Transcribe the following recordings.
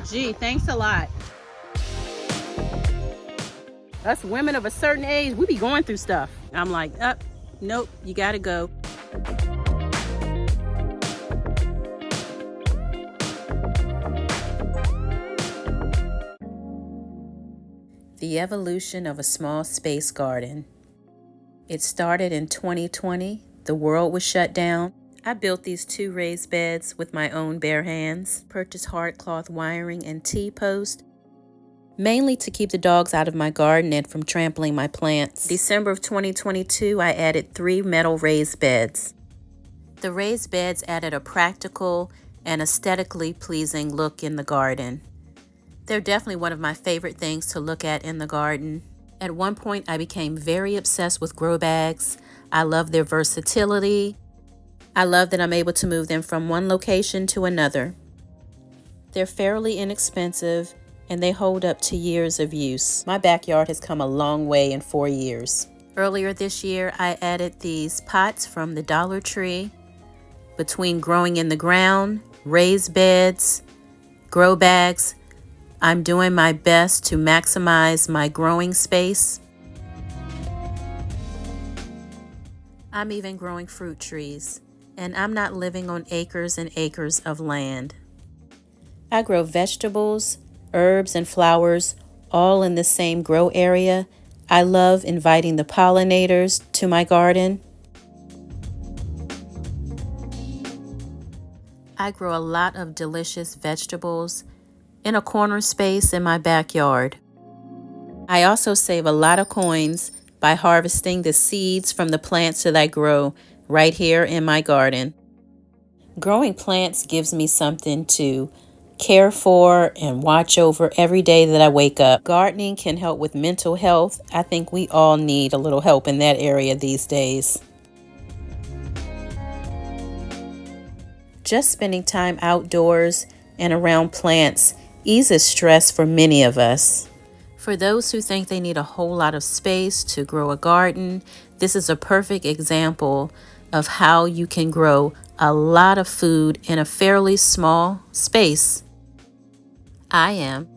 Gee, thanks a lot. Us women of a certain age, we be going through stuff. I'm like, nope, you gotta go. The evolution of a small space garden. It started in 2020. The world was shut down. I built these 2 raised beds with my own bare hands, purchased hardcloth wiring and T-post, mainly to keep the dogs out of my garden and from trampling my plants. December of 2022, I added 3 metal raised beds. The raised beds added a practical and aesthetically pleasing look in the garden. They're definitely one of my favorite things to look at in the garden. At one point, I became very obsessed with grow bags. I love their versatility. I love that I'm able to move them from one location to another. They're fairly inexpensive and they hold up to years of use. My backyard has come a long way in 4 years. Earlier this year, I added these pots from the Dollar Tree. Between growing in the ground, raised beds, grow bags, I'm doing my best to maximize my growing space. I'm even growing fruit trees, and I'm not living on acres and acres of land. I grow vegetables, herbs, and flowers all in the same grow area. I love inviting the pollinators to my garden. I grow a lot of delicious vegetables in a corner space in my backyard. I also save a lot of coins by harvesting the seeds from the plants that I grow right here in my garden. Growing plants gives me something to care for and watch over every day that I wake up. Gardening can help with mental health. I think we all need a little help in that area these days. Just spending time outdoors and around plants eases stress for many of us. For those who think they need a whole lot of space to grow a garden, this is a perfect example of how you can grow a lot of food in a fairly small space. I am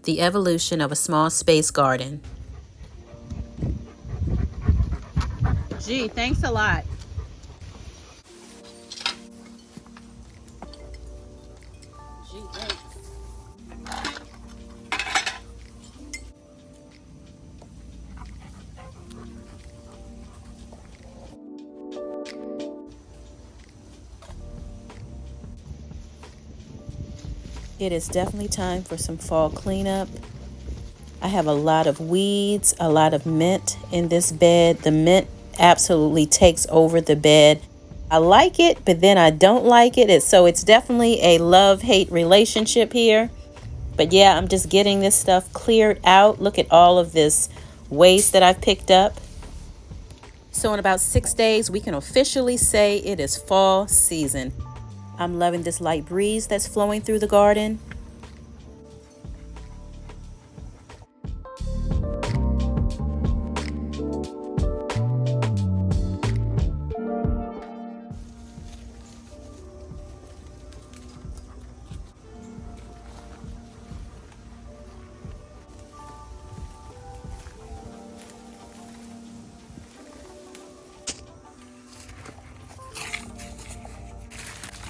the evolution of a small space garden. Gee, thanks a lot. Gee, thanks. It is definitely time for some fall cleanup. I have a lot of weeds, a lot of mint in this bed. The mint absolutely takes over the bed. I like it, but then I don't like it. So it's definitely a love-hate relationship here. But yeah, I'm just getting this stuff cleared out. Look at all of this waste that I've picked up. So in about 6 days, we can officially say it is fall season. I'm loving this light breeze that's flowing through the garden.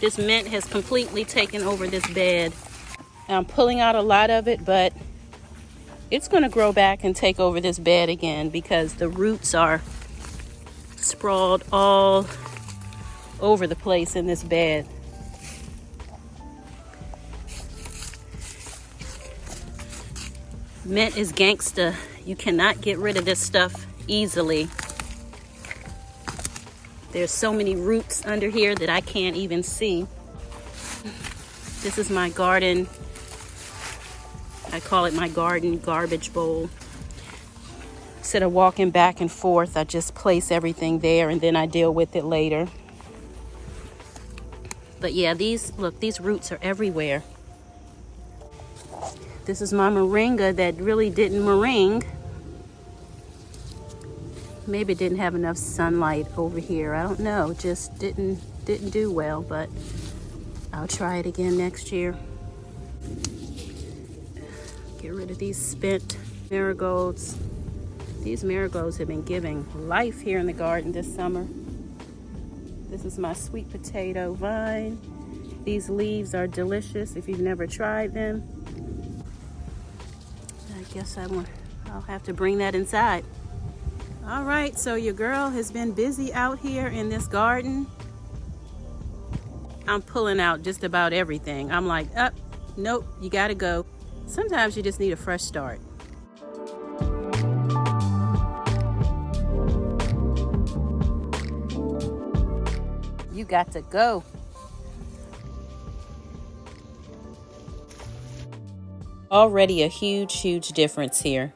This mint has completely taken over this bed. I'm pulling out a lot of it, but it's going to grow back and take over this bed again because the roots are sprawled all over the place in this bed. Mint is gangsta. You cannot get rid of this stuff easily. There's so many roots under here that I can't even see. This is my garden. I call it my garden garbage bowl. Instead of walking back and forth, I just place everything there and then I deal with it later. But yeah, these roots are everywhere. This is my moringa that really didn't meringue. Maybe it didn't have enough sunlight over here. I don't know. Just didn't do well, but I'll try it again next year. Get rid of these spent marigolds. These marigolds have been giving life here in the garden this summer. This is my sweet potato vine. These leaves are delicious if you've never tried them. I guess I'll have to bring that inside. All right, so your girl has been busy out here in this garden. I'm pulling out just about everything. I'm like, nope, you gotta go. Sometimes you just need a fresh start. You got to go. Already a huge difference here.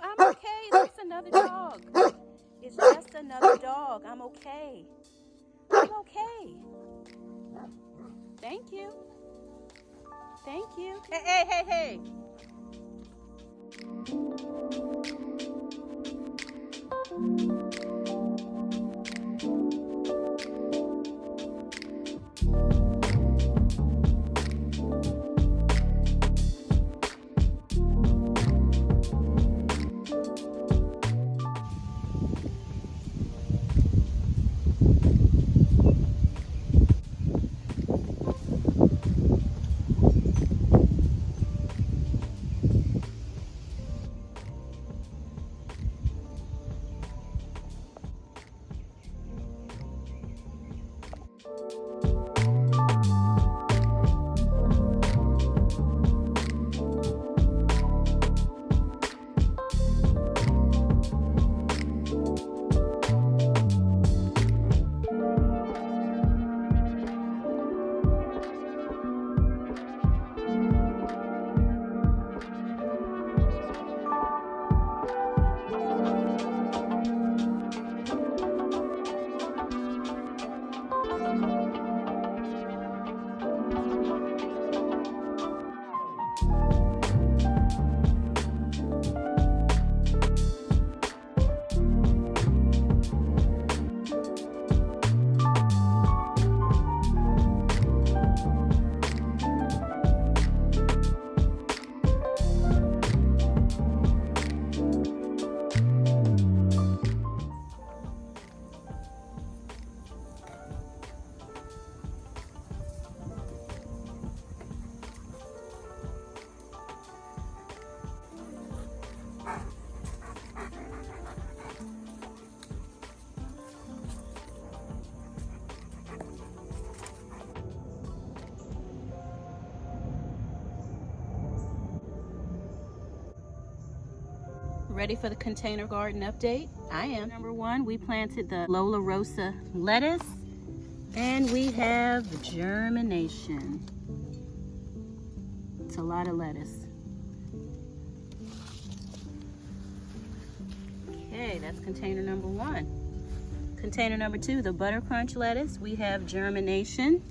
I'm okay. There's another dog. It's just another dog. I'm okay. I'm okay. Thank you. Thank you. Hey. Ready for the container garden update? I am. Number one, we planted the Lola Rosa lettuce, and we have germination. It's a lot of lettuce. Okay, that's container number one. Container number two, the butter crunch lettuce, we have germination.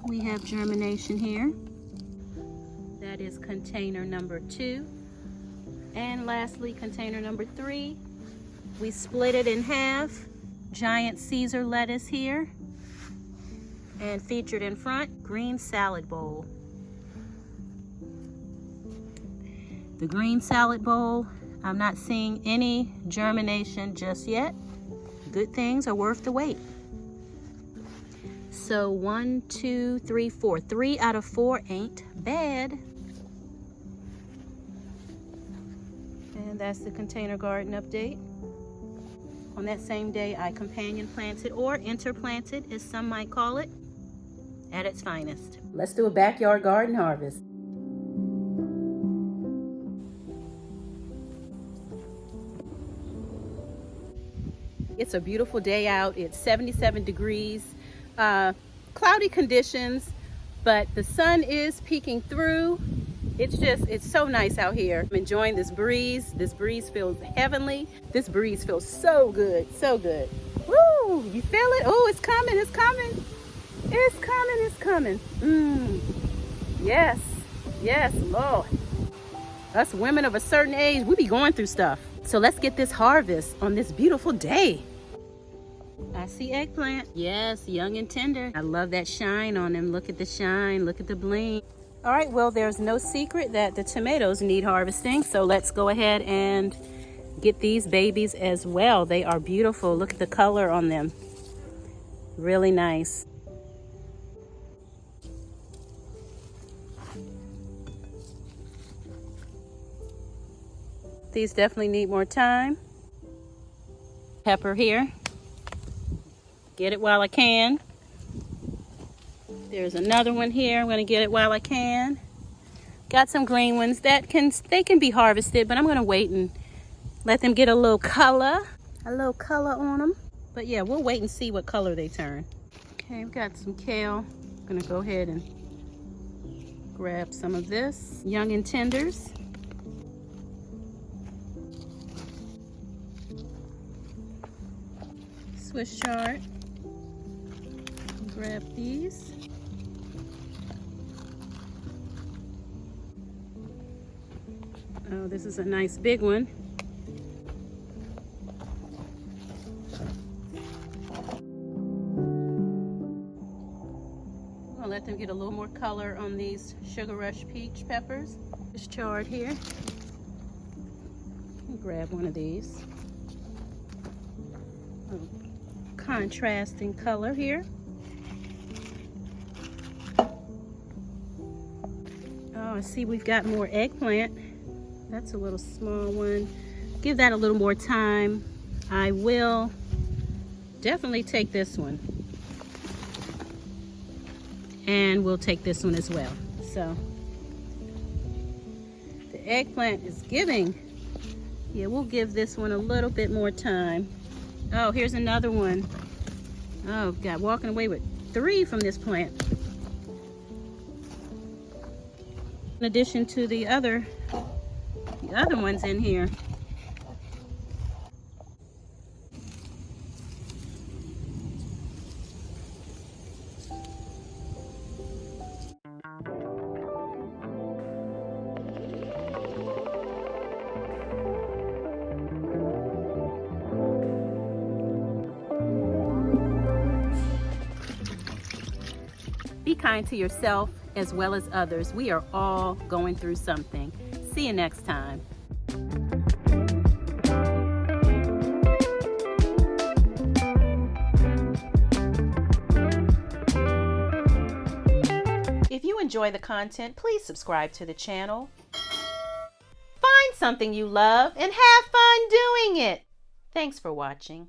We have germination here. That is container number two. And lastly, container number three, we split it in half. Giant Caesar lettuce here. And featured in front, green salad bowl. The green salad bowl, I'm not seeing any germination just yet. Good things are worth the wait. So 1, 2, 3, 4. 3 out of 4 ain't bad. And that's the container garden update. On that same day, I companion planted, or interplanted as some might call it, at its finest. Let's do a backyard garden harvest. It's a beautiful day out. It's 77 degrees. Cloudy conditions, but the sun is peeking through. It's so nice out here. I'm enjoying this breeze. This breeze feels heavenly. This breeze feels so good, so good. Woo, you feel it? Oh, it's coming, it's coming. It's coming, it's coming. Yes, yes, Lord. Us women of a certain age, we be going through stuff. So let's get this harvest on this beautiful day. I see eggplant. Yes, young and tender. I love that shine on them. Look at the shine, look at the bling. All right, well, there's no secret that the tomatoes need harvesting. So let's go ahead and get these babies as well. They are beautiful. Look at the color on them. Really nice. These definitely need more time. Pepper here. Get it while I can. There's another one here. I'm gonna get it while I can. Got some green ones that they can be harvested, but I'm gonna wait and let them get a little color on them. But yeah, we'll wait and see what color they turn. Okay, we've got some kale. I'm gonna go ahead and grab some of this. Young and tenders. Swiss chard. Grab these. Oh, this is a nice big one. I'm gonna let them get a little more color on these Sugar Rush peach peppers. This chard here. Grab one of these. Oh, contrasting color here. Oh, I see we've got more eggplant. That's a little small one. Give that a little more time. I will definitely take this one. And we'll take this one as well. So the eggplant is giving. Yeah, we'll give this one a little bit more time. Oh, here's another one. Oh, God, walking away with 3 from this plant. In addition to the other ones in here. Be kind to yourself as well as others. We are all going through something. See you next time. If you enjoy the content, please subscribe to the channel. Find something you love and have fun doing it. Thanks for watching.